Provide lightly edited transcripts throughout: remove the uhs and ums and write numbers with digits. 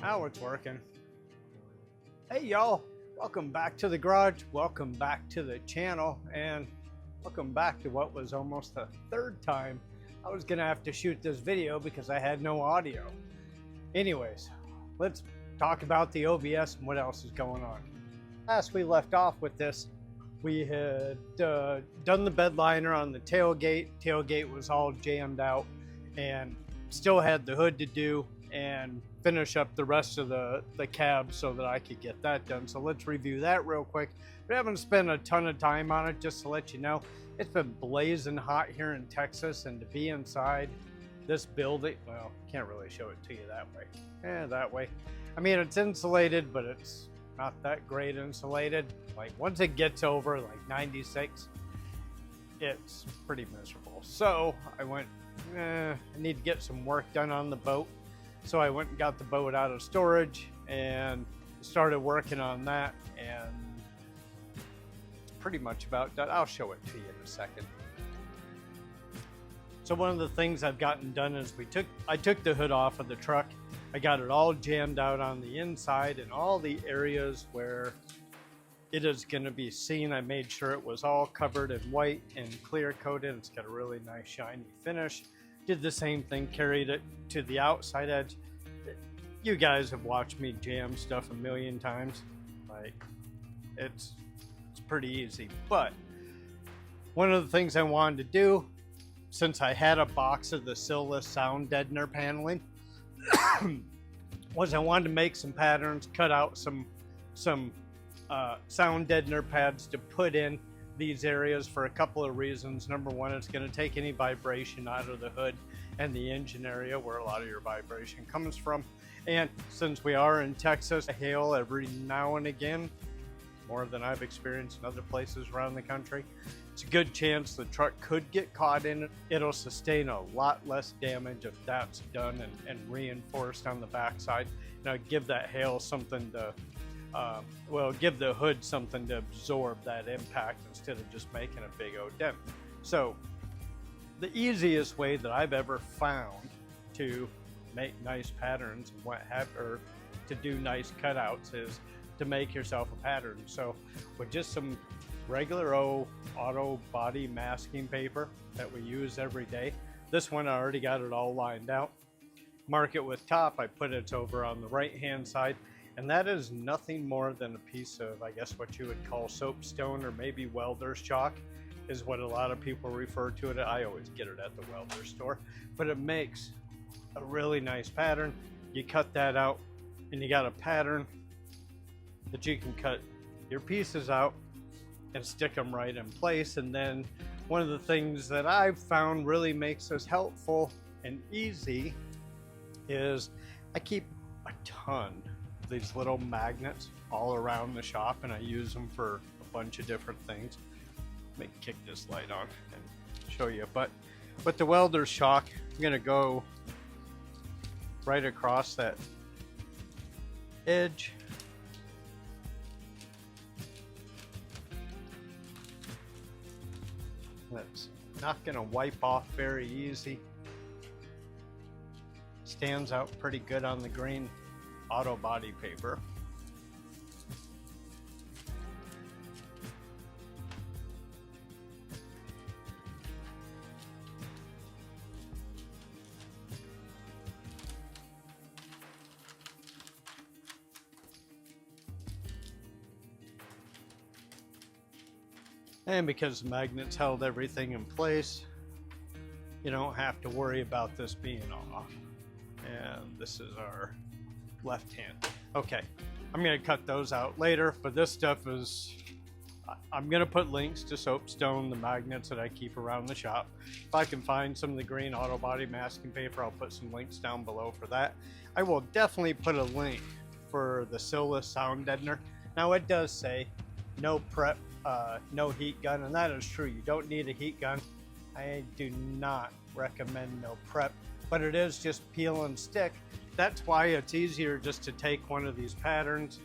Now it's working. Hey y'all, welcome back to the garage, welcome back to the channel, and welcome back to what was almost the third time I was gonna have to shoot this video because I had no audio. Anyways, let's talk about the OBS and what else is going on. Last we left off with this, we had done the bed liner on the tailgate. Tailgate was all jammed out and still had the hood to do and finish up the rest of the cab so that I could get that done. So let's review that real quick. We haven't spent a ton of time on it, just to let you know. It's been blazing hot here in Texas, and to be inside this building, well, can't really show it to you that way. That way. I mean, it's insulated, but it's not that great insulated. Like once it gets over like 96, it's pretty miserable. So I went, I need to get some work done on the boat. So I went and got the boat out of storage and started working on that, and it's pretty much about done. I'll show it to you in a second. So one of the things I've gotten done is I took the hood off of the truck. I got it all jammed out on the inside, and all the areas where it is going to be seen, I made sure it was all covered in white and clear coated. It's got a really nice shiny finish. Did the same thing, carried it to the outside edge. You guys have watched me jam stuff a million times. Like, it's pretty easy. But one of the things I wanted to do, since I had a box of the Siless Sound Deadener paneling, was I wanted to make some patterns, cut out some sound deadener pads to put in these areas for a couple of reasons. Number one, it's going to take any vibration out of the hood and the engine area where a lot of your vibration comes from. And since we are in Texas, hail every now and again, more than I've experienced in other places around the country, it's a good chance the truck could get caught in it. It'll sustain a lot less damage if that's done and reinforced on the backside. Now give that hail something to give the hood something to absorb that impact instead of just making a big old dent. So the easiest way that I've ever found to make nice patterns and or to do nice cutouts is to make yourself a pattern. So with just some regular auto body masking paper that we use every day, this one I already got it all lined out. Mark it with top. I put it over on the right hand side. And that is nothing more than a piece of, I guess, what you would call soapstone or maybe welder's chalk is what a lot of people refer to it. I always get it at the welder store, but it makes a really nice pattern. You cut that out and you got a pattern that you can cut your pieces out and stick them right in place. And then one of the things that I've found really makes this helpful and easy is I keep a ton these little magnets all around the shop, and I use them for a bunch of different things. Let me kick this light on and show you. But with the welder's chalk, I'm gonna go right across that edge. That's not gonna wipe off very easy. Stands out pretty good on the green auto body paper. And because the magnets held everything in place, you don't have to worry about this being off. And this is our left hand. Okay, I'm going to cut those out later, but this stuff is, I'm going to put links to soapstone, the magnets that I keep around the shop. If I can find some of the green auto body masking paper, I'll put some links down below for that. I will definitely put a link for the Siless Sound Deadener. Now it does say no prep, no heat gun, and that is true. You don't need a heat gun. I do not recommend no prep, but it is just peel and stick. That's why it's easier just to take one of these patterns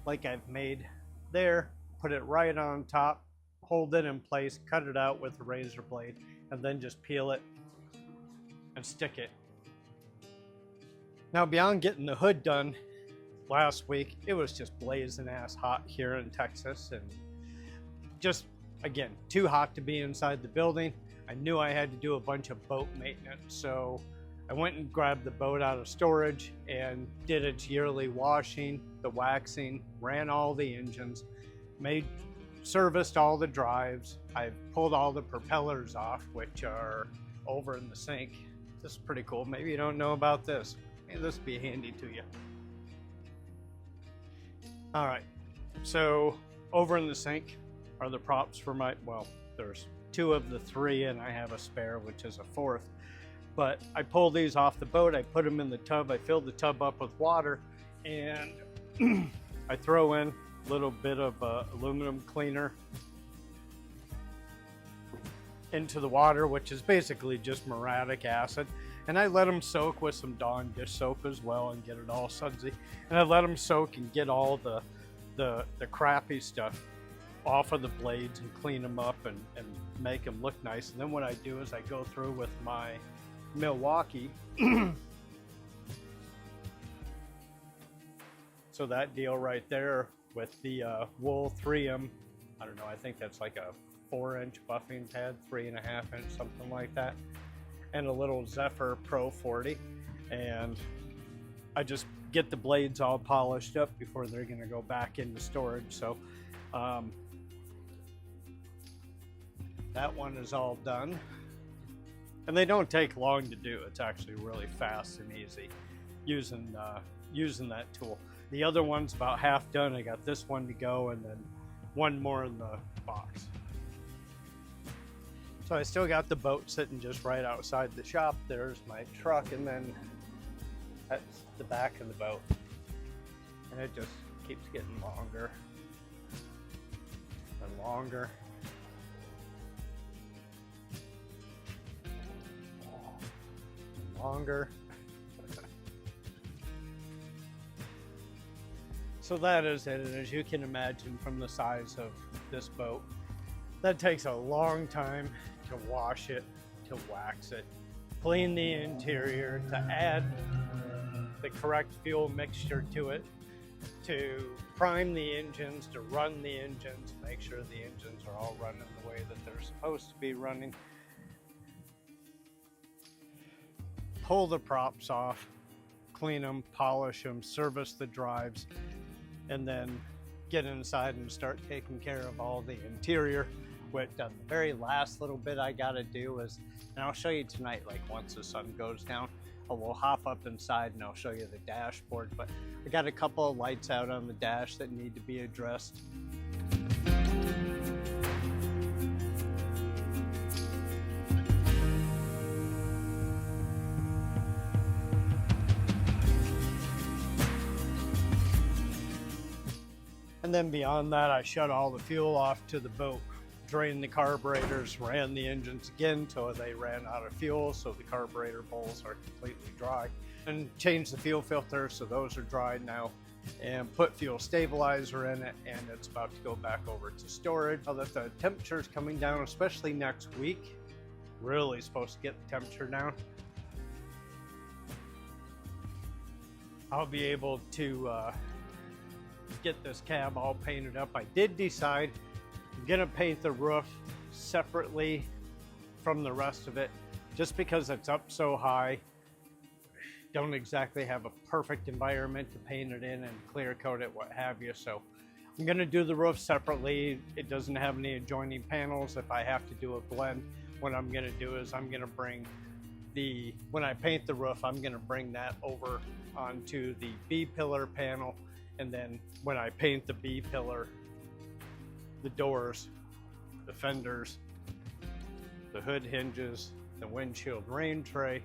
like I've made there, put it right on top, hold it in place, cut it out with a razor blade, and then just peel it and stick it. Now, beyond getting the hood done last week, it was just blazing ass hot here in Texas, and just, again, too hot to be inside the building. I knew I had to do a bunch of boat maintenance, so I went and grabbed the boat out of storage and did its yearly washing, the waxing, ran all the engines, serviced all the drives. I pulled all the propellers off, which are over in the sink. This is pretty cool. Maybe you don't know about this. Maybe this will be handy to you. All right, so over in the sink are the props for my, well, there's 2 of the 3 and I have a spare, which is a 4th. But I pulled these off the boat, I put them in the tub, I filled the tub up with water, and I throw in a little bit of aluminum cleaner into the water, which is basically just muriatic acid. And I let them soak with some Dawn dish soap as well and get it all sudsy. And I let them soak and get all the crappy stuff off of the blades and clean them up and make them look nice. And then what I do is I go through with my Milwaukee. So that deal right there with the wool 3M, I don't know, I think that's like a 4-inch buffing pad, 3.5 inch, something like that, and a little Zephyr Pro 40, and I just get the blades all polished up before they're going to go back into storage. So that one is all done, and they don't take long to do. It's actually really fast and easy using that tool. The other one's about half done. I got this one to go and then one more in the box. So I still got the boat sitting just right outside the shop. There's my truck, and then that's the back of the boat. And it just keeps getting longer and longer. And longer. So that is it, and as you can imagine from the size of this boat, that takes a long time to wash it, to wax it, clean the interior, to add the correct fuel mixture to it, to prime the engines, to run the engines, make sure the engines are all running the way that they're supposed to be running, pull the props off, clean them, polish them, service the drives, and then get inside and start taking care of all the interior. Which the very last little bit I gotta do is, and I'll show you tonight, like once the sun goes down, I will hop up inside and I'll show you the dashboard, but I got a couple of lights out on the dash that need to be addressed. And then beyond that, I shut all the fuel off to the boat, drained the carburetors, ran the engines again till they ran out of fuel, so the carburetor bowls are completely dry, and changed the fuel filter, so those are dry now, and put fuel stabilizer in it, and it's about to go back over to storage. Now that the temperature is coming down, especially next week, really supposed to get the temperature down, I'll be able to get this cab all painted up. I did decide I'm gonna paint the roof separately from the rest of it, just because it's up so high. Don't exactly have a perfect environment to paint it in and clear coat it, what have you. So I'm gonna do the roof separately. It doesn't have any adjoining panels. If I have to do a blend, what I'm gonna do is I'm gonna bring when I paint the roof, I'm gonna bring that over onto the B-pillar panel. And then when I paint the B-pillar, the doors, the fenders, the hood hinges, the windshield rain tray,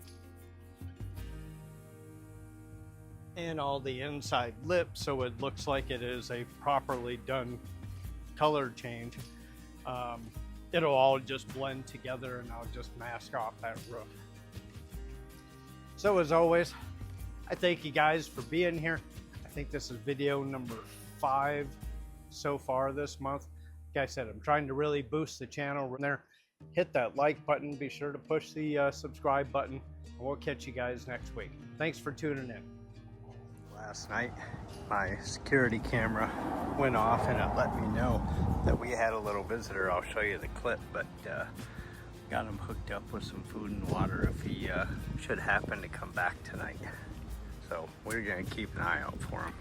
and all the inside lip, so it looks like it is a properly done color change. It'll all just blend together, and I'll just mask off that roof. So as always, I thank you guys for being here. I think this is video number 5 so far this month. Like I said, I'm trying to really boost the channel there. Hit that like button, be sure to push the subscribe button, We'll catch you guys next week. Thanks for tuning in. Last night, my security camera went off and it let me know that we had a little visitor. I'll show you the clip, but got him hooked up with some food and water if he should happen to come back tonight. So we're gonna keep an eye out for him.